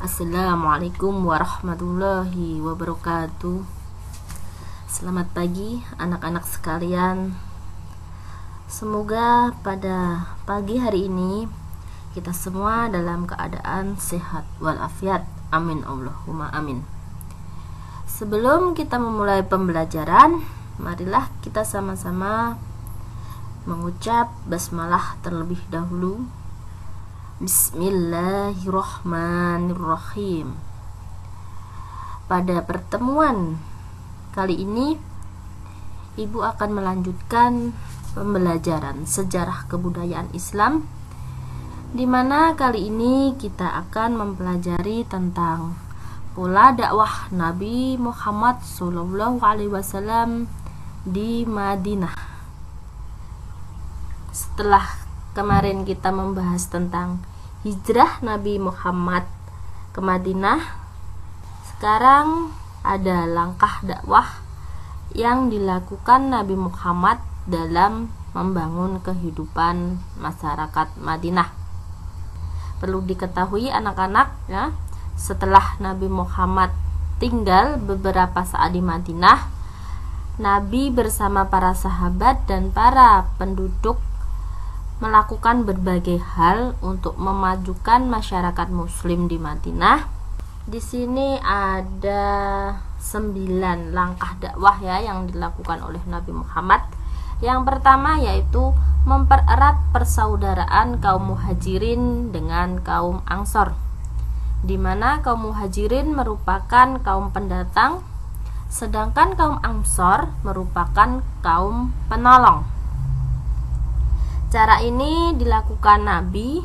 Assalamualaikum warahmatullahi wabarakatuh. Selamat pagi anak-anak sekalian. Semoga pada pagi hari ini kita semua dalam keadaan sehat walafiat. Amin Allahumma amin. Sebelum kita memulai pembelajaran, marilah kita sama-sama mengucap basmalah terlebih dahulu. Bismillahirrahmanirrahim. Pada pertemuan kali ini, Ibu akan melanjutkan pembelajaran sejarah kebudayaan Islam, di mana kali ini kita akan mempelajari tentang pola dakwah Nabi Muhammad SAW di Madinah. Setelah kemarin kita membahas tentang hijrah Nabi Muhammad ke Madinah, sekarang ada langkah dakwah yang dilakukan Nabi Muhammad dalam membangun kehidupan masyarakat Madinah. Perlu diketahui anak-anak ya, setelah Nabi Muhammad tinggal beberapa saat di Madinah, Nabi bersama para sahabat dan para penduduk melakukan berbagai hal untuk memajukan masyarakat muslim di Madinah. Di sini ada 9 langkah dakwah ya yang dilakukan oleh Nabi Muhammad. Yang pertama yaitu mempererat persaudaraan kaum muhajirin dengan kaum ansor, di mana kaum muhajirin merupakan kaum pendatang, sedangkan kaum ansor merupakan kaum penolong. Cara ini dilakukan Nabi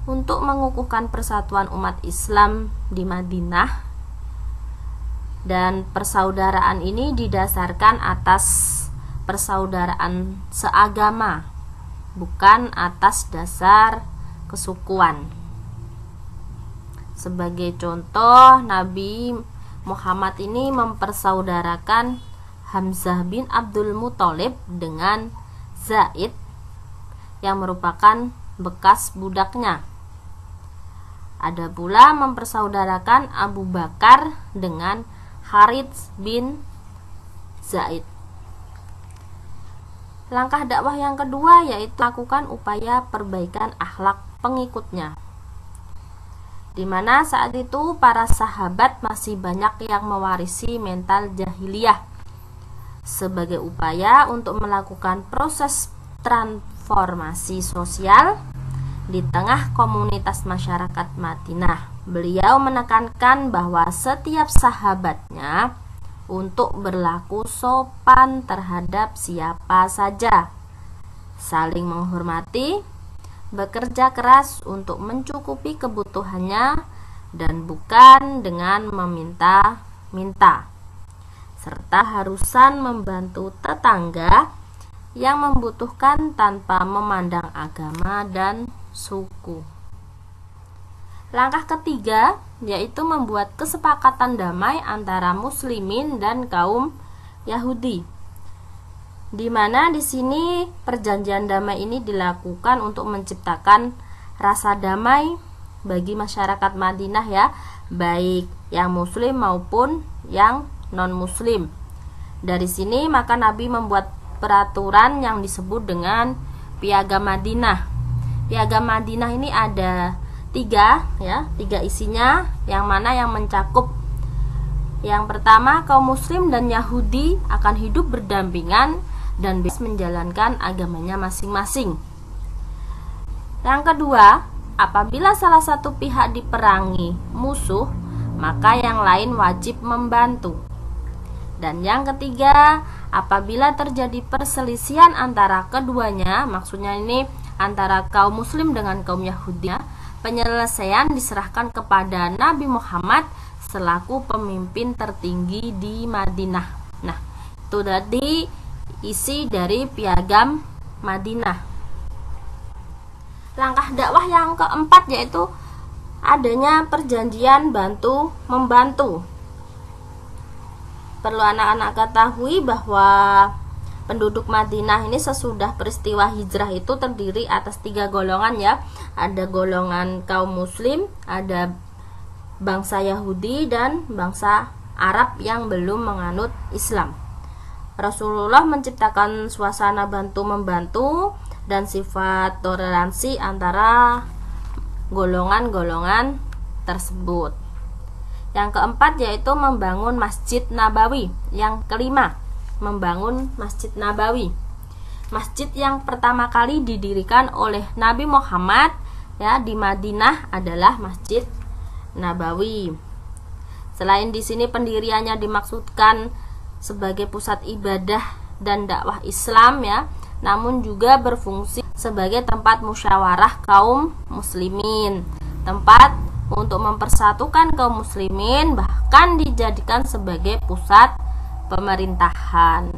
untuk mengukuhkan persatuan umat Islam di Madinah, dan persaudaraan ini didasarkan atas persaudaraan seagama, bukan atas dasar kesukuan. Sebagai contoh, Nabi Muhammad ini mempersaudarakan Hamzah bin Abdul Muthalib dengan Zaid yang merupakan bekas budaknya. Ada pula mempersaudarakan Abu Bakar dengan Harits bin Zaid. Langkah dakwah yang kedua yaitu lakukan upaya perbaikan akhlak pengikutnya, di mana saat itu para sahabat masih banyak yang mewarisi mental jahiliyah. Sebagai upaya untuk melakukan proses transformasi sosial di tengah komunitas masyarakat Madinah, beliau menekankan bahwa setiap sahabatnya untuk berlaku sopan terhadap siapa saja, saling menghormati, bekerja keras untuk mencukupi kebutuhannya dan bukan dengan meminta-minta, serta harusan membantu tetangga yang membutuhkan tanpa memandang agama dan suku. Langkah ketiga yaitu membuat kesepakatan damai antara muslimin dan kaum Yahudi, di mana di sini perjanjian damai ini dilakukan untuk menciptakan rasa damai bagi masyarakat Madinah ya, baik yang muslim maupun yang non muslim. Dari sini maka Nabi membuat peraturan yang disebut dengan Piagam Madinah. Piagam Madinah ini ada 3 isinya, yang mana yang mencakup yang pertama, kaum muslim dan Yahudi akan hidup berdampingan dan bebas menjalankan agamanya masing-masing. Yang kedua, apabila salah satu pihak diperangi musuh, maka yang lain wajib membantu. Dan yang ketiga, apabila terjadi perselisihan antara keduanya, maksudnya ini antara kaum muslim dengan kaum Yahudi, penyelesaian diserahkan kepada Nabi Muhammad selaku pemimpin tertinggi di Madinah. Nah, itu tadi isi dari Piagam Madinah. Langkah dakwah yang keempat yaitu adanya perjanjian bantu membantu. Perlu anak-anak ketahui bahwa penduduk Madinah ini sesudah peristiwa hijrah itu terdiri atas 3 golongan ya. Ada golongan kaum muslim, ada bangsa Yahudi dan bangsa Arab yang belum menganut Islam. Rasulullah menciptakan suasana bantu-membantu dan sifat toleransi antara golongan-golongan tersebut. Yang keempat yaitu membangun Masjid Nabawi. Yang kelima, membangun Masjid Nabawi. Masjid yang pertama kali didirikan oleh Nabi Muhammad ya di Madinah adalah Masjid Nabawi. Selain di sini pendiriannya dimaksudkan sebagai pusat ibadah dan dakwah Islam ya, namun juga berfungsi sebagai tempat musyawarah kaum muslimin, tempat untuk mempersatukan kaum muslimin, bahkan dijadikan sebagai pusat pemerintahan.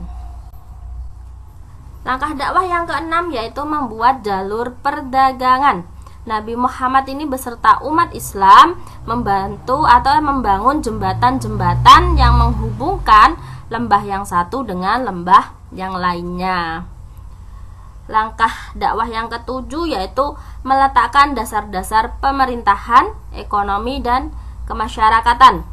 Langkah dakwah yang keenam yaitu membuat jalur perdagangan. Nabi Muhammad ini beserta umat Islam membantu atau membangun jembatan-jembatan yang menghubungkan lembah yang satu dengan lembah yang lainnya. Langkah dakwah yang ketujuh yaitu meletakkan dasar-dasar pemerintahan, ekonomi, dan kemasyarakatan.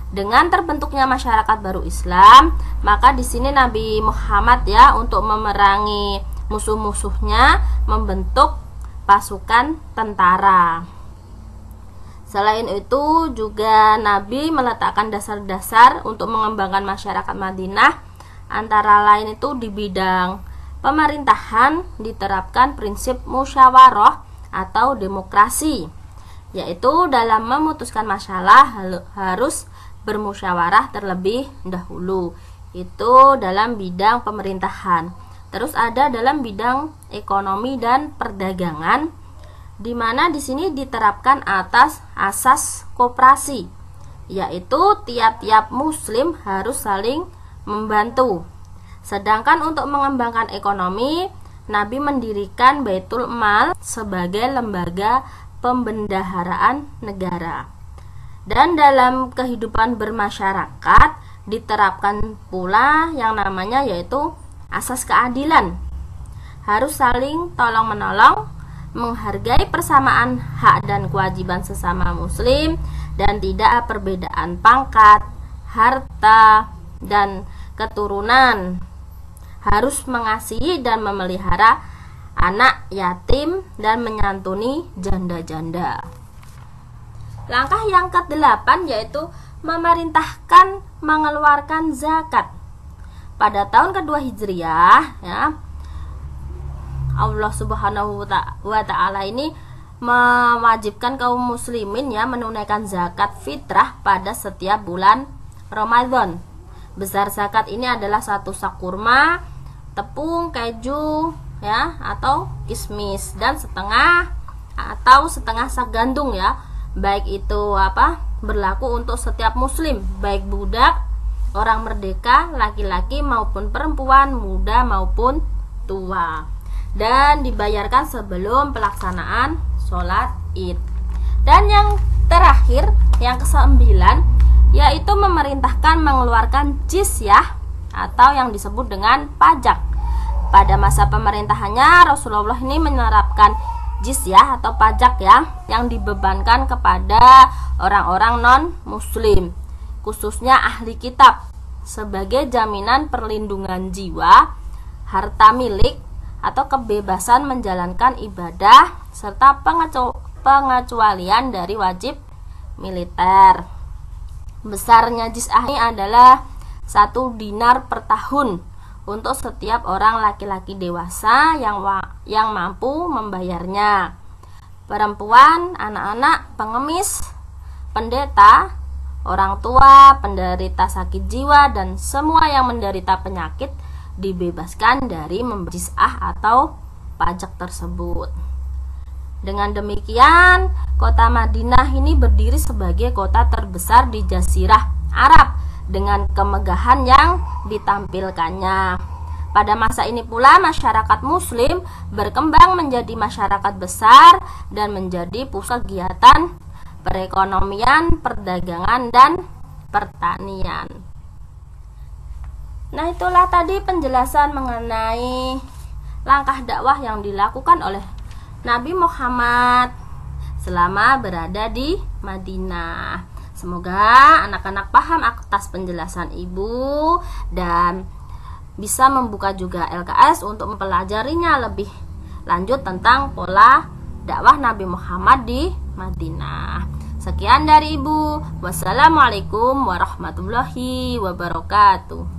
Dengan terbentuknya masyarakat baru Islam, maka di sini Nabi Muhammad ya untuk memerangi musuh-musuhnya membentuk pasukan tentara. Selain itu juga Nabi meletakkan dasar-dasar untuk mengembangkan masyarakat Madinah, antara lain itu di bidang pemerintahan diterapkan prinsip musyawarah atau demokrasi, yaitu dalam memutuskan masalah harus bermusyawarah terlebih dahulu. Itu dalam bidang pemerintahan. Terus ada dalam bidang ekonomi dan perdagangan, di mana di sini diterapkan atas asas koperasi, yaitu tiap-tiap muslim harus saling membantu. Sedangkan untuk mengembangkan ekonomi, Nabi mendirikan Baitul Mal sebagai lembaga pembendaharaan negara. Dan dalam kehidupan bermasyarakat diterapkan pula yang namanya yaitu asas keadilan. Harus saling tolong-menolong, menghargai persamaan hak dan kewajiban sesama muslim, dan tidak perbedaan pangkat, harta, dan keturunan. Harus mengasihi dan memelihara anak yatim dan menyantuni janda-janda. Langkah yang ke-8 yaitu memerintahkan mengeluarkan zakat. Pada tahun kedua Hijriah ya, Allah Subhanahu wa ta'ala ini mewajibkan kaum muslimin ya menunaikan zakat fitrah pada setiap bulan Ramadan. Besar zakat ini adalah 1 sak kurma, tepung, keju ya atau kismis, dan setengah sak gandum ya. Baik itu berlaku untuk setiap muslim, baik budak, orang merdeka, laki-laki maupun perempuan, muda maupun tua, dan dibayarkan sebelum pelaksanaan sholat Id. Dan yang terakhir, yang ke-9 yaitu memerintahkan mengeluarkan jizyah atau yang disebut dengan pajak. Pada masa pemerintahannya Rasulullah ini menerapkan jizyah atau pajak ya yang dibebankan kepada orang-orang non muslim, khususnya ahli kitab, sebagai jaminan perlindungan jiwa, harta milik, atau kebebasan menjalankan ibadah, serta pengecualian dari wajib militer. Besarnya jizyah ini adalah 1 dinar per tahun untuk setiap orang laki-laki dewasa yang mampu membayarnya. Perempuan, anak-anak, pengemis, pendeta, orang tua, penderita sakit jiwa, dan semua yang menderita penyakit dibebaskan dari membayar jizyah atau pajak tersebut. Dengan demikian, kota Madinah ini berdiri sebagai kota terbesar di Jazirah Arab dengan kemegahan yang ditampilkannya. Pada masa ini pula masyarakat muslim berkembang menjadi masyarakat besar dan menjadi pusat kegiatan perekonomian, perdagangan, dan pertanian. Nah, itulah tadi penjelasan mengenai langkah dakwah yang dilakukan oleh Nabi Muhammad selama berada di Madinah. Semoga anak-anak paham atas penjelasan Ibu dan bisa membuka juga LKS untuk mempelajarinya lebih lanjut tentang pola dakwah Nabi Muhammad di Madinah. Sekian dari Ibu. Wassalamualaikum warahmatullahi wabarakatuh.